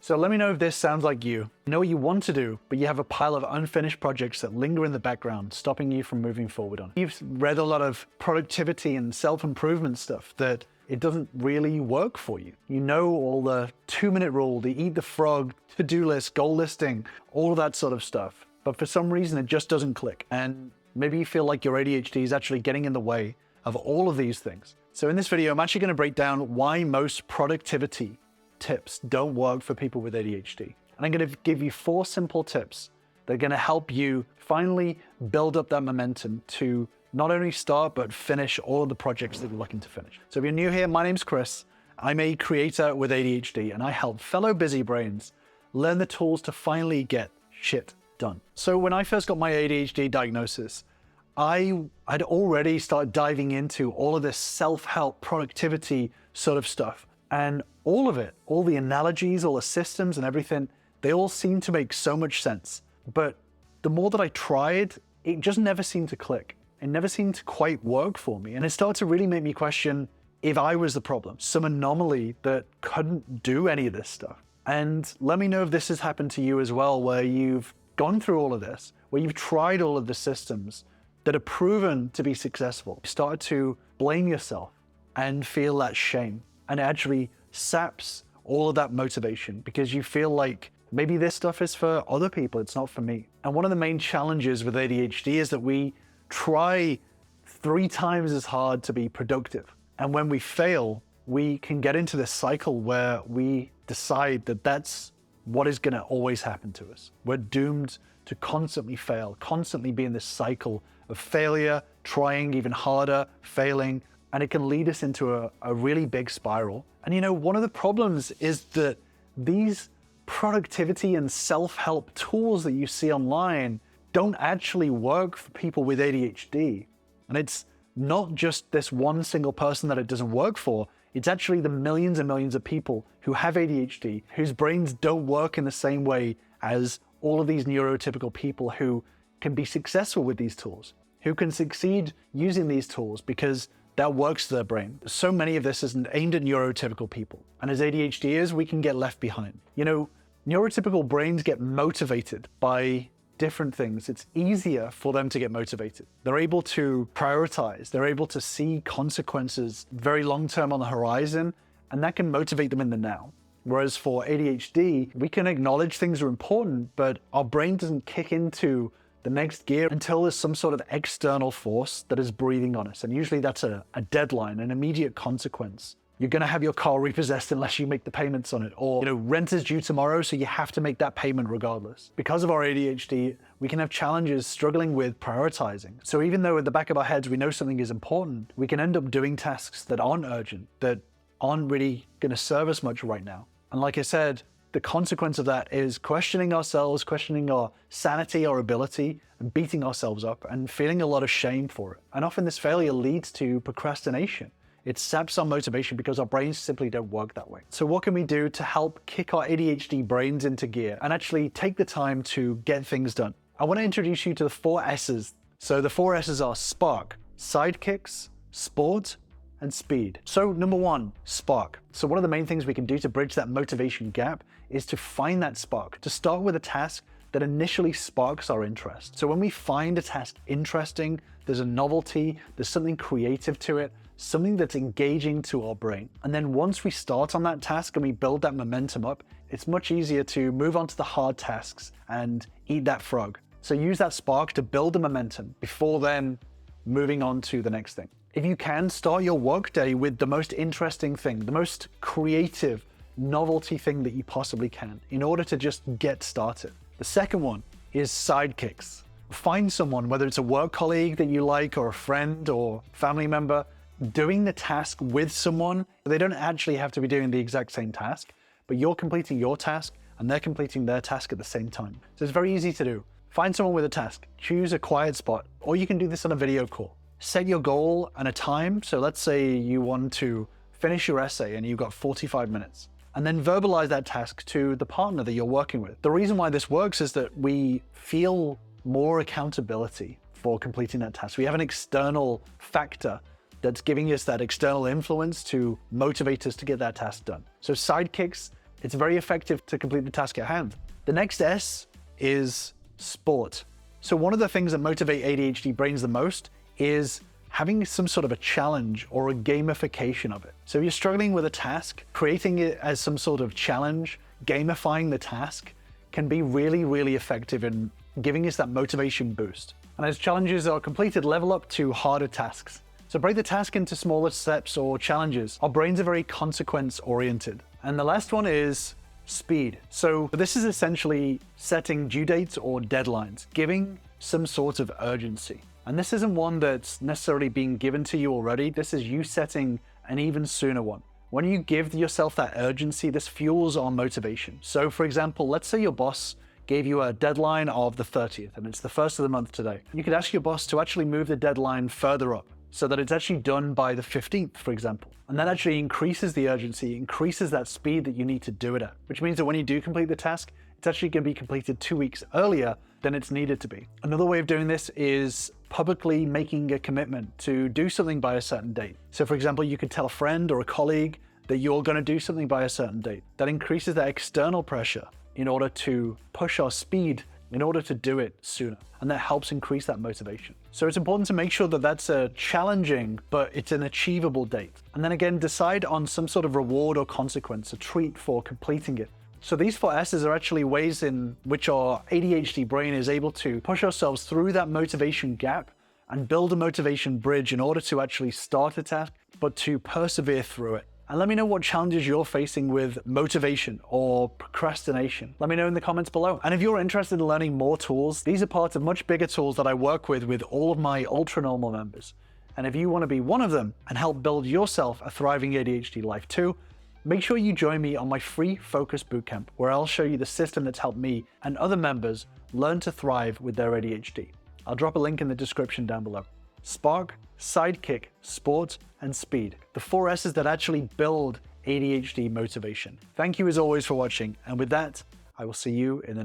So let me know if this sounds like you. You know what you want to do, but you have a pile of unfinished projects that linger in the background, stopping you from moving forward on. You've read a lot of productivity and self-improvement stuff that it doesn't really work for you. You know all the 2-minute rule, the eat the frog, to-do list, goal listing, all of that sort of stuff. But for some reason, it just doesn't click. And maybe you feel like your ADHD is actually getting in the way of all of these things. So in this video, I'm actually going to break down why most productivity tips don't work for people with ADHD. And I'm going to give you 4 simple tips that are going to help you finally build up that momentum to not only start, but finish all of the projects that you're looking to finish. So if you're new here, my name's Chris. I'm a creator with ADHD, and I help fellow busy brains learn the tools to finally get shit done. So when I first got my ADHD diagnosis, I'd already started diving into all of this self-help productivity sort of stuff. And all of it, all the analogies, all the systems and everything, they all seemed to make so much sense. But the more that I tried, it just never seemed to click. It never seemed to quite work for me. And it started to really make me question if I was the problem, some anomaly that couldn't do any of this stuff. And let me know if this has happened to you as well, where you've gone through all of this, where you've tried all of the systems that are proven to be successful. You started to blame yourself and feel that shame. And it actually saps all of that motivation because you feel like maybe this stuff is for other people, it's not for me. And one of the main challenges with ADHD is that we try 3 times as hard to be productive. And when we fail, we can get into this cycle where we decide that that's what is going to always happen to us. We're doomed to constantly fail, constantly be in this cycle of failure, trying even harder, failing, and it can lead us into a really big spiral. And you know, one of the problems is that these productivity and self-help tools that you see online don't actually work for people with ADHD. And it's not just this one single person that it doesn't work for, it's actually the millions and millions of people who have ADHD, whose brains don't work in the same way as all of these neurotypical people who can be successful with these tools, who can succeed using these tools because that works to their brain. So many of this is aimed at neurotypical people. And as ADHDers, we can get left behind. You know, neurotypical brains get motivated by different things. It's easier for them to get motivated. They're able to prioritize. They're able to see consequences very long-term on the horizon, and that can motivate them in the now. Whereas for ADHD, we can acknowledge things are important, but our brain doesn't kick into the next gear until there's some sort of external force that is breathing on us. And usually that's a deadline, an immediate consequence. You're going to have your car repossessed unless you make the payments on it. Or, you know, rent is due tomorrow, so you have to make that payment regardless. Because of our ADHD, we can have challenges struggling with prioritizing. So even though at the back of our heads we know something is important, we can end up doing tasks that aren't urgent, that aren't really going to serve us much right now. And like I said, the consequence of that is questioning ourselves, questioning our sanity, our ability, and beating ourselves up and feeling a lot of shame for it. And often this failure leads to procrastination. It saps our motivation because our brains simply don't work that way. So what can we do to help kick our ADHD brains into gear and actually take the time to get things done? I want to introduce you to the 4 S's. So the 4 S's are spark, sidekicks, sport, and speed. So number 1, spark. So one of the main things we can do to bridge that motivation gap is to find that spark, to start with a task that initially sparks our interest. So when we find a task interesting, there's a novelty, there's something creative to it, something that's engaging to our brain. And then once we start on that task and we build that momentum up, it's much easier to move on to the hard tasks and eat that frog. So use that spark to build the momentum before then moving on to the next thing. If you can, start your workday with the most interesting thing, the most creative novelty thing that you possibly can in order to just get started. The second one is sidekicks. Find someone, whether it's a work colleague that you like or a friend or family member, doing the task with someone. They don't actually have to be doing the exact same task, but you're completing your task and they're completing their task at the same time. So it's very easy to do. Find someone with a task, choose a quiet spot, or you can do this on a video call. Set your goal and a time. So let's say you want to finish your essay and you've got 45 minutes. And then verbalize that task to the partner that you're working with. The reason why this works is that we feel more accountability for completing that task. We have an external factor that's giving us that external influence to motivate us to get that task done. So sidekicks It's very effective to complete the task at hand. The next S is sport. So one of the things that motivate ADHD brains the most is having some sort of a challenge or a gamification of it. So if you're struggling with a task, creating it as some sort of challenge, gamifying the task can be really, really effective in giving us that motivation boost. And as challenges are completed, level up to harder tasks. So break the task into smaller steps or challenges. Our brains are very consequence oriented. And the last one is speed. So this is essentially setting due dates or deadlines, giving some sort of urgency. And this isn't one that's necessarily being given to you already. This is you setting an even sooner one. When you give yourself that urgency, this fuels our motivation. So for example, let's say your boss gave you a deadline of the 30th and it's the first of the month today. You could ask your boss to actually move the deadline further up so that it's actually done by the 15th, for example. And that actually increases the urgency, increases that speed that you need to do it at, which means that when you do complete the task, it's actually going to be completed 2 weeks earlier than it's needed to be. Another way of doing this is publicly making a commitment to do something by a certain date. So for example, you could tell a friend or a colleague that you're going to do something by a certain date. That increases that external pressure in order to push our speed in order to do it sooner. And that helps increase that motivation. So it's important to make sure that that's a challenging, but it's an achievable date. And then again, decide on some sort of reward or consequence, a treat for completing it. So these 4 S's are actually ways in which our ADHD brain is able to push ourselves through that motivation gap and build a motivation bridge in order to actually start a task, but to persevere through it. And let me know what challenges you're facing with motivation or procrastination. Let me know in the comments below. And if you're interested in learning more tools, these are part of much bigger tools that I work with all of my ultra normal members. And if you want to be one of them and help build yourself a thriving ADHD life too, make sure you join me on my free Focus Bootcamp, where I'll show you the system that's helped me and other members learn to thrive with their ADHD. I'll drop a link in the description down below. Spark, Sidekick, Sport, and Speed. The 4 S's that actually build ADHD motivation. Thank you as always for watching. And with that, I will see you in the next